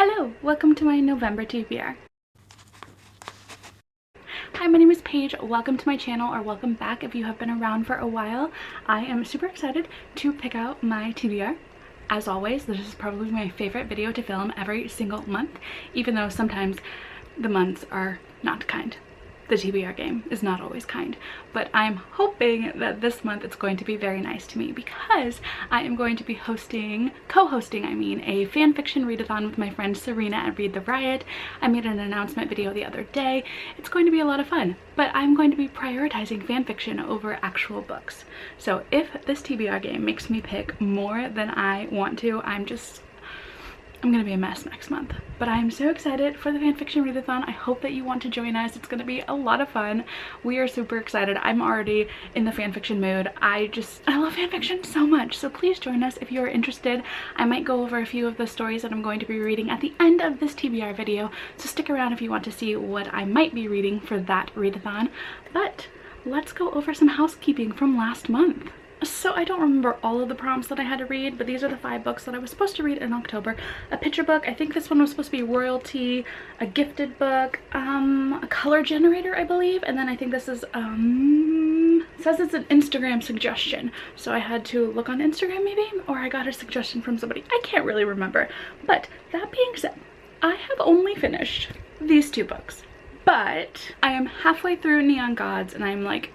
Hello, welcome to my November TBR. Hi, my name is Paige. Welcome to my channel, or welcome back if you have been around for a while. I am super excited to pick out my TBR. As always, this is probably my favorite video to film every single month, even though sometimes the months are not kind. The TBR game is not always kind, but I'm hoping that this month it's going to be very nice to me because I am going to be co-hosting a fanfiction readathon with my friend Serena at Read the Riot. I made an announcement video the other day. It's going to be a lot of fun, but I'm going to be prioritizing fanfiction over actual books. So if this TBR game makes me pick more than I want to, I'm gonna be a mess next month. But I'm so excited for the fanfiction readathon. I hope that you want to join us. It's gonna be a lot of fun. We are super excited. I'm already in the fanfiction mood. I love fanfiction so much. So please join us if you're interested. I might go over a few of the stories that I'm going to be reading at the end of this TBR video. So stick around if you want to see what I might be reading for that readathon. But let's go over some housekeeping from last month. So I don't remember all of the prompts that I had to read, but these are the 5 books that I was supposed to read in October. A picture book, I think this one was supposed to be royalty, a gifted book, a color generator, I believe, and then I think this is, it says it's an Instagram suggestion. So I had to look on Instagram maybe, or I got a suggestion from somebody. I can't really remember. But that being said, I have only finished these 2 books, but I am halfway through Neon Gods and I'm like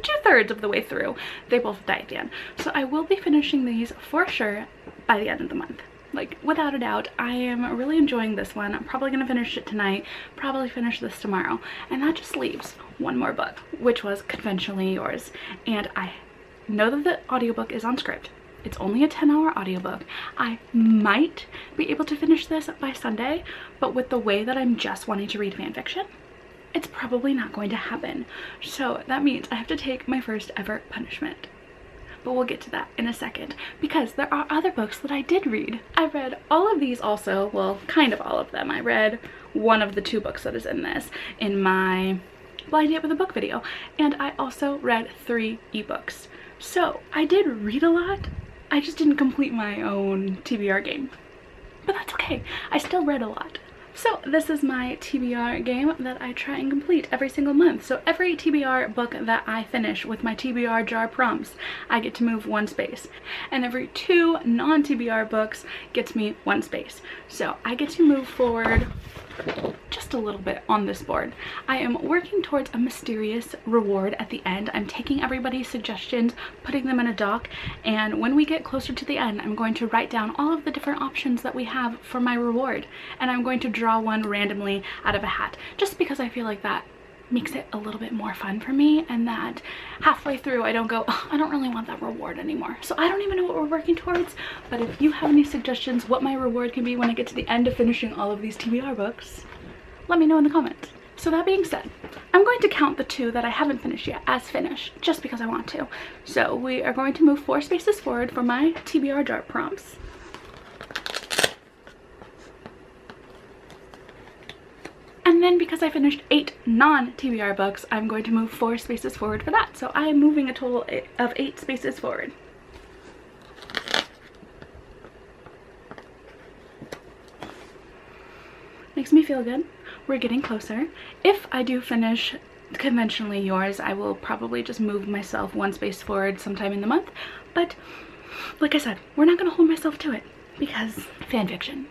2/3 of the way through. They both die at the end. So I will be finishing these for sure by the end of the month. Like, without a doubt. I am really enjoying this one. I'm probably gonna finish it tonight, probably finish this tomorrow. And that just leaves one more book, which was Conventionally Yours. And I know that the audiobook is on script. It's only a 10-hour audiobook. I might be able to finish this by Sunday, but with the way that I'm just wanting to read fanfiction, it's probably not going to happen. So that means I have to take my first ever punishment. But we'll get to that in a second because there are other books that I did read. I read all of these also, well, kind of all of them. I read one of the 2 books that is in this in my Blind Date with a Book video, and I also read 3 ebooks. So I did read a lot. I just didn't complete my own TBR game. But that's okay. I still read a lot. So this is my TBR game that I try and complete every single month. So every TBR book that I finish with my TBR Jar Prompts, I get to move 1 space. And every 2 non-TBR books gets me 1 space. So I get to move forward just a little bit on this board. I am working towards a mysterious reward at the end. I'm taking everybody's suggestions, putting them in a doc, and when we get closer to the end, I'm going to write down all of the different options that we have for my reward, and I'm going to draw one randomly out of a hat, just because I feel like that makes it a little bit more fun for me, and that halfway through I don't go, oh, I don't really want that reward anymore. So I don't even know what we're working towards, but if you have any suggestions what my reward can be when I get to the end of finishing all of these TBR books, let me know in the comments. So that being said, I'm going to count the 2 that I haven't finished yet as finished, just because I want to. So we are going to move 4 spaces forward for my TBR Jar Prompts. And then because I finished 8 non-TBR books, I'm going to move 4 spaces forward for that. So I am moving a total of 8 spaces forward. Makes me feel good. We're getting closer. If I do finish Conventionally Yours, I will probably just move myself 1 space forward sometime in the month. But like I said, we're not gonna hold myself to it. Because fanfiction,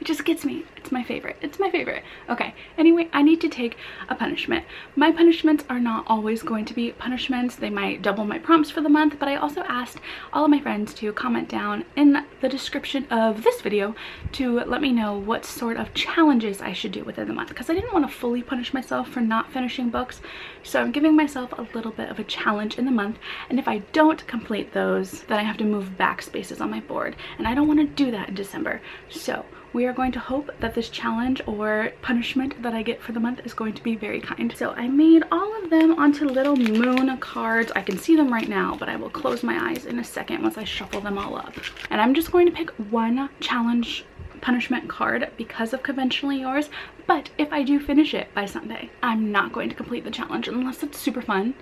it just gets me. It's my favorite. It's my favorite. Okay, anyway, I need to take a punishment. My punishments are not always going to be punishments. They might double my prompts for the month, but I also asked all of my friends to comment down in the description of this video to let me know what sort of challenges I should do within the month, because I didn't want to fully punish myself for not finishing books. So I'm giving myself a little bit of a challenge in the month, and if I don't complete those, then I have to move back spaces on my board. And I don't want to do that in December. So we are going to hope that this challenge or punishment that I get for the month is going to be very kind. So I made all of them onto little moon cards. I can see them right now, but I will close my eyes in a second once I shuffle them all up. And I'm just going to pick 1 challenge punishment card because of Conventionally Yours. But if I do finish it by Sunday, I'm not going to complete the challenge unless it's super fun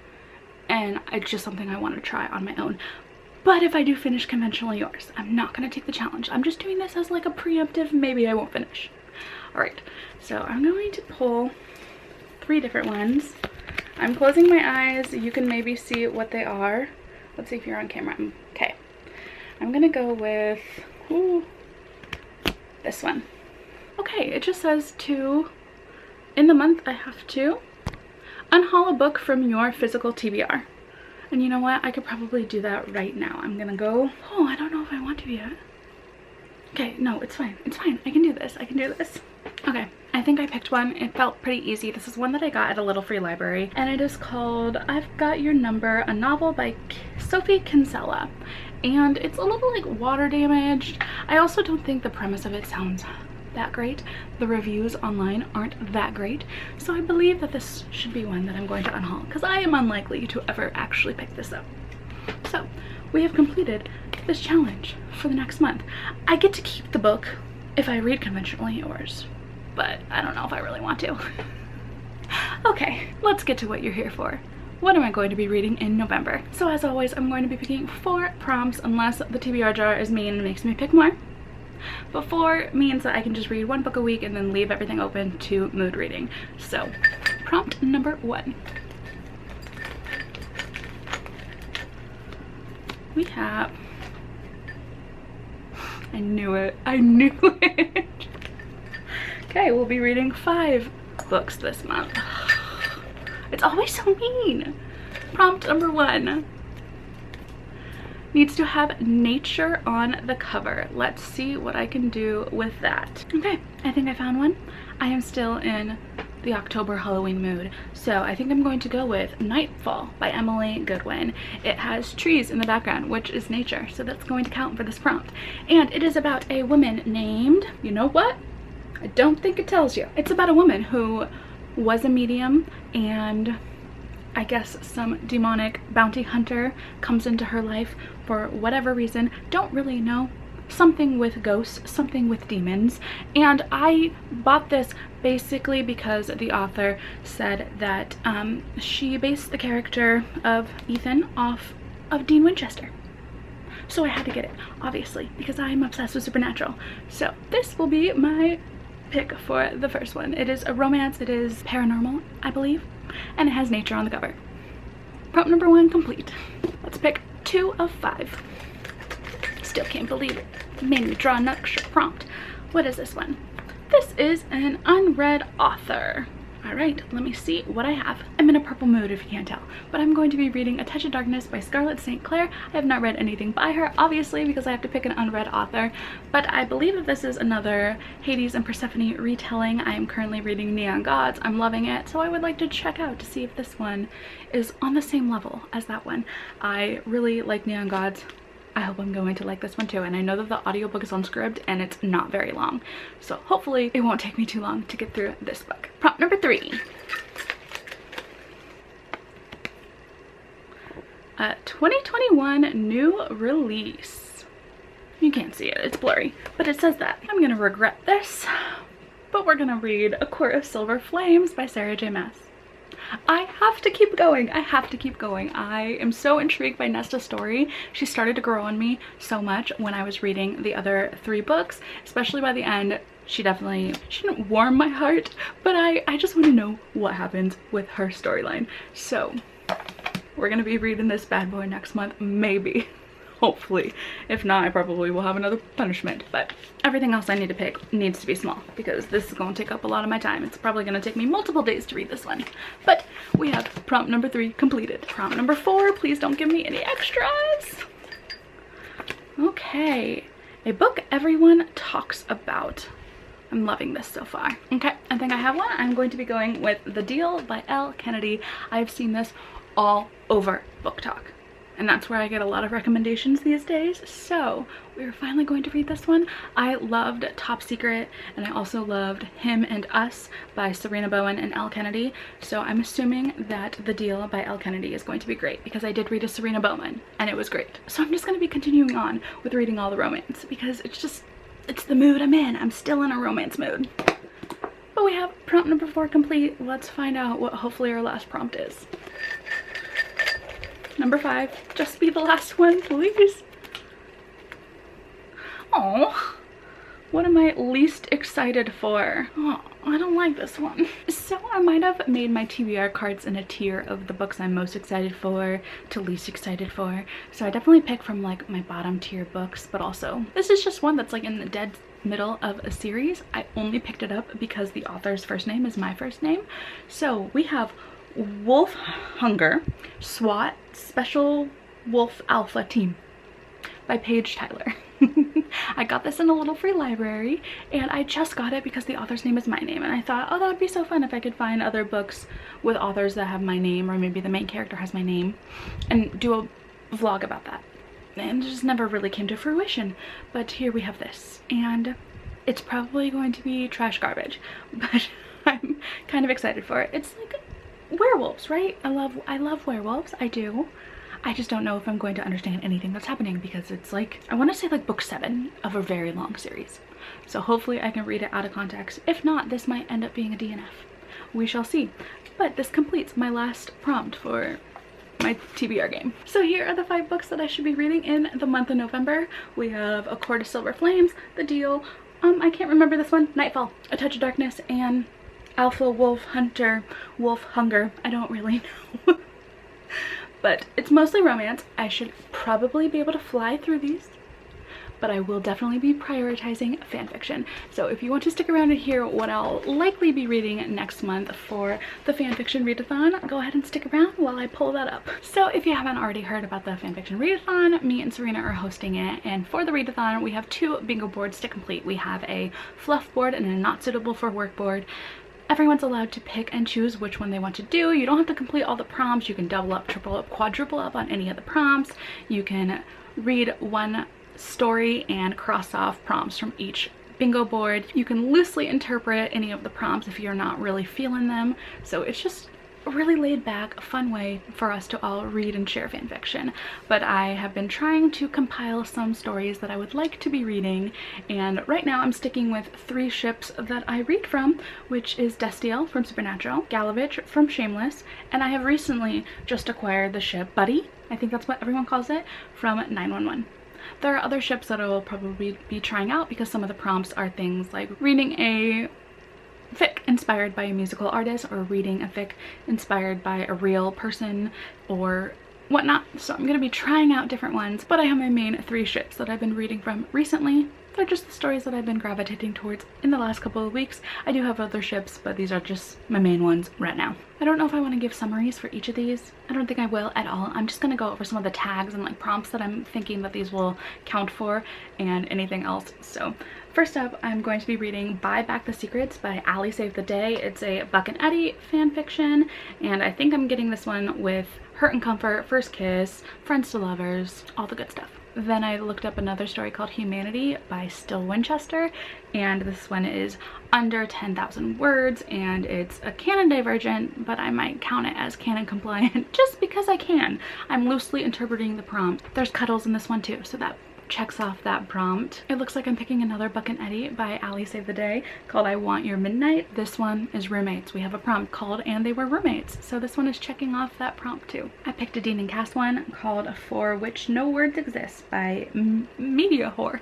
and it's just something I want to try on my own. But if I do finish Conventionally Yours, I'm not going to take the challenge. I'm just doing this as like a preemptive, maybe I won't finish. All right, so I'm going to pull 3 different ones. I'm closing my eyes. You can maybe see what they are. Let's see if you're on camera. Okay. I'm going to go with this one. Okay, it just says in the month I have to unhaul a book from your physical TBR. And you know what? I could probably do that right now. I'm gonna go. Oh, I don't know if I want to yet. Okay, no, it's fine. It's fine. I can do this. I can do this. Okay, I think I picked one. It felt pretty easy. This is one that I got at a little free library. And it is called I've Got Your Number, a novel by Sophie Kinsella. And it's a little like water damaged. I also don't think the premise of it sounds that great. The reviews online aren't that great. So I believe that this should be one that I'm going to unhaul because I am unlikely to ever actually pick this up. So we have completed this challenge for the next month. I get to keep the book if I read Conventionally Yours, but I don't know if I really want to. Okay, let's get to what you're here for. What am I going to be reading in November? So as always, I'm going to be picking 4 prompts unless the TBR jar is mean and makes me pick more. But 4 means that I can just read 1 book a week and then leave everything open to mood reading. So prompt number 1. We have, I knew it. I knew it. Okay, we'll be reading 5 books this month. It's always so mean. Prompt number 1 needs to have nature on the cover. Let's see what I can do with that. Okay, I think I found one. I am still in the October Halloween mood, so I think I'm going to go with Nightfall by Emily Goodwin. It has trees in the background, which is nature, so that's going to count for this prompt. And it is about a woman named, you know what? I don't think it tells you. It's about a woman who was a medium, and I guess some demonic bounty hunter comes into her life for whatever reason. Don't really know. Something with ghosts, something with demons. And I bought this basically because the author said that she based the character of Ethan off of Dean Winchester. So I had to get it, obviously, because I'm obsessed with supernatural. So this will be my pick for the first one. It is a romance. It is paranormal, I believe, and it has nature on the cover. Prompt number 1 complete. Let's pick 2 of 5. Still can't believe it. Made me draw an extra prompt. What is this one? This is an unread author. All right, let me see what I have. I'm in a purple mood if you can't tell, but I'm going to be reading A Touch of Darkness by Scarlett St. Clair. I have not read anything by her, obviously, because I have to pick an unread author, but I believe that this is another Hades and Persephone retelling. I am currently reading Neon Gods. I'm loving it, so I would like to check out to see if this one is on the same level as that one. I really like Neon Gods. I hope I'm going to like this one too, and I know that the audiobook is on Scribd and it's not very long, so hopefully it won't take me too long to get through this book. Prompt number 3. A 2021 new release. You can't see it, it's blurry, but it says that. I'm gonna regret this, but we're gonna read A Court of Silver Flames by Sarah J. Maas. I have to keep going. I have to keep going. I am so intrigued by Nesta's story. She started to grow on me so much when I was reading the other 3 books, especially by the end. She didn't warm my heart, but I just want to know what happens with her storyline. So we're gonna be reading this bad boy next month, maybe. Hopefully. If not, I probably will have another punishment, but everything else I need to pick needs to be small because this is going to take up a lot of my time. It's probably going to take me multiple days to read this one, but we have prompt number 3 completed. Prompt number 4, please don't give me any extras. Okay, a book everyone talks about. I'm loving this so far. Okay, I think I have one. I'm going to be going with The Deal by Elle Kennedy. I've seen this all over Book Talk, and that's where I get a lot of recommendations these days. So we're finally going to read this one. I loved Top Secret, and I also loved Him and Us by Serena Bowen and Elle Kennedy. So I'm assuming that The Deal by Elle Kennedy is going to be great because I did read a Serena Bowen and it was great. So I'm just going to be continuing on with reading all the romance because it's the mood I'm in. I'm still in a romance mood. But we have prompt number 4 complete. Let's find out what hopefully our last prompt is. Number 5. Just be the last one, please. Oh, what am I least excited for? Oh, I don't like this one. So I might have made my TBR cards in a tier of the books I'm most excited for to least excited for. So I definitely pick from like my bottom tier books, but also this is just one that's like in the dead middle of a series. I only picked it up because the author's first name is my first name. So we have Wolf Hunger, SWAT, Special Wolf Alpha Team by Paige Tyler. I got this in a little free library, and I just got it because the author's name is my name, and I thought, oh, that would be so fun if I could find other books with authors that have my name, or maybe the main character has my name, and do a vlog about that. And it just never really came to fruition, but here we have this, and it's probably going to be trash garbage, but I'm kind of excited for it. It's like werewolves, right? I love werewolves. I do. I just don't know if I'm going to understand anything that's happening because it's like, I want to say like book 7 of a very long series. So hopefully I can read it out of context. If not, this might end up being a DNF. We shall see. But this completes my last prompt for my TBR game. So here are the 5 books that I should be reading in the month of November. We have A Court of Silver Flames, The Deal, I can't remember this one, Nightfall, A Touch of Darkness, and Alpha Wolf Hunter, Wolf Hunger. I don't really know. But it's mostly romance. I should probably be able to fly through these, but I will definitely be prioritizing fan fiction. So if you want to stick around and hear what I'll likely be reading next month for the Fanfiction Readathon, go ahead and stick around while I pull that up. So if you haven't already heard about the Fanfiction Readathon, me and Serena are hosting it, and for the readathon we have 2 bingo boards to complete. We have a fluff board and a not suitable for work board. Everyone's allowed to pick and choose which one they want to do. You don't have to complete all the prompts. You can double up, triple up, quadruple up on any of the prompts. You can read one story and cross off prompts from each bingo board. You can loosely interpret any of the prompts if you're not really feeling them. So it's just a really laid back, fun way for us to all read and share fan fiction. But I have been trying to compile some stories that I would like to be reading, and right now I'm sticking with 3 ships that I read from, which is Destiel from Supernatural, Galavich from Shameless, and I have recently just acquired the ship Buddy, I think that's what everyone calls it, from 911. There are other ships that I will probably be trying out because some of the prompts are things like reading a fic inspired by a musical artist or reading a fic inspired by a real person or whatnot. So I'm going to be trying out different ones, but I have my main 3 ships that I've been reading from recently. They're just the stories that I've been gravitating towards in the last couple of weeks. I do have other ships, but these are just my main ones right now. I don't know if I want to give summaries for each of these. I don't think I will at all. I'm just going to go over some of the tags and like prompts that I'm thinking that these will count for and anything else. So first up, I'm going to be reading Buy Back the Secrets by Elle Save the Day. It's a Buck and Eddie fan fiction, and I think I'm getting this one with Hurt and Comfort, First Kiss, Friends to Lovers, all the good stuff. Then I looked up another story called Humanity by Still Winchester, and this one is under 10,000 words, and it's a canon divergent, but I might count it as canon compliant just because I can. I'm loosely interpreting the prompt. There's cuddles in this one too, so that checks off that prompt. It looks like I'm picking another Buck and Eddie by Elle Save the Day called I Want Your Midnight. This one is roommates. We have a prompt called And They Were Roommates, so this one is checking off that prompt too. I picked a Dean and Cass one called For Which No Words Exist by Media Whore.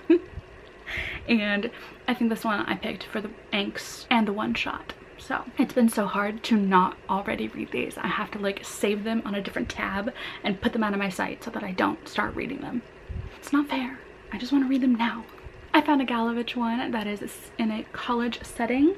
And I think this one I picked for the angst and the one shot. So it's been so hard to not already read these. I have to like save them on a different tab and put them out of my sight so that I don't start reading them. It's not fair. I just want to read them now. I found a Galavich one that is in a college setting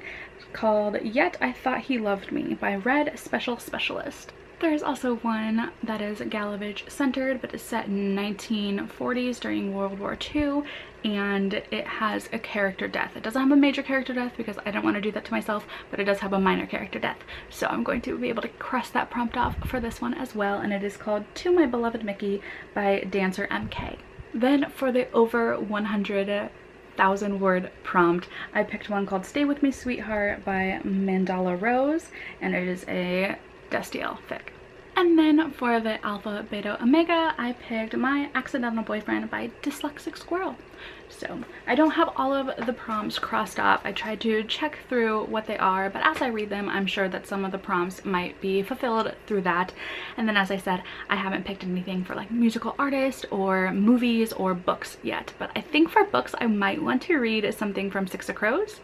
called Yet I Thought He Loved Me by Red Special Specialist. There's also one that is Galavich centered, but is set in 1940s during World War II, and it has a character death. It doesn't have a major character death because I don't want to do that to myself, but it does have a minor character death. So I'm going to be able to cross that prompt off for this one as well, and it is called To My Beloved Mickey by Dancer MK. Then for the over 100,000 word prompt, I picked one called Stay With Me Sweetheart by Mandala Rose, and it is a Destiel fic. And then for the Alpha, Beta, Omega, I picked My Accidental Boyfriend by Dyslexic Squirrel. So I don't have all of the prompts crossed off. I tried to check through what they are, but as I read them, I'm sure that some of the prompts might be fulfilled through that. And then, as I said, I haven't picked anything for like musical artists or movies or books yet. But I think for books, I might want to read something from Six of Crows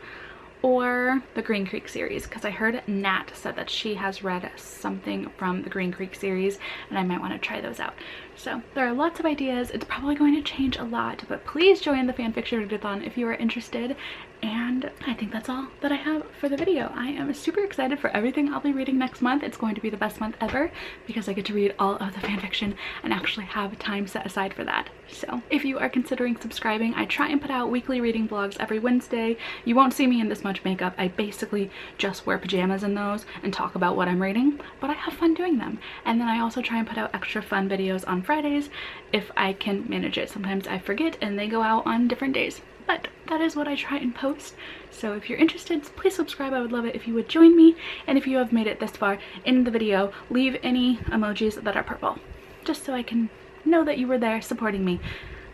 or the Green Creek series, because I heard Nat said that she has read something from the Green Creek series and I might want to try those out. So there are lots of ideas. It's probably going to change a lot, but please join the Fanfiction Readathon if you are interested. And I think that's all that I have for the video. I am super excited for everything I'll be reading next month. It's going to be the best month ever because I get to read all of the fanfiction and actually have time set aside for that. So if you are considering subscribing, I try and put out weekly reading vlogs every Wednesday. You won't see me in this much makeup. I basically just wear pajamas in those and talk about what I'm reading, but I have fun doing them. And then I also try and put out extra fun videos on Fridays if I can manage it. Sometimes I forget and they go out on different days, but that is what I try and post. So if you're interested, please subscribe. I would love it if you would join me. And if you have made it this far in the video, leave any emojis that are purple, just so I can know that you were there supporting me.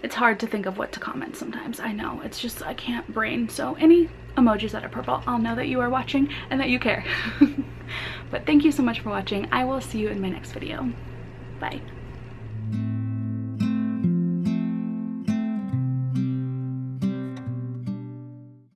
It's hard to think of what to comment sometimes. I know, it's just, I can't brain. So any emojis that are purple, I'll know that you are watching and that you care. But thank you so much for watching. I will see you in my next video. Bye.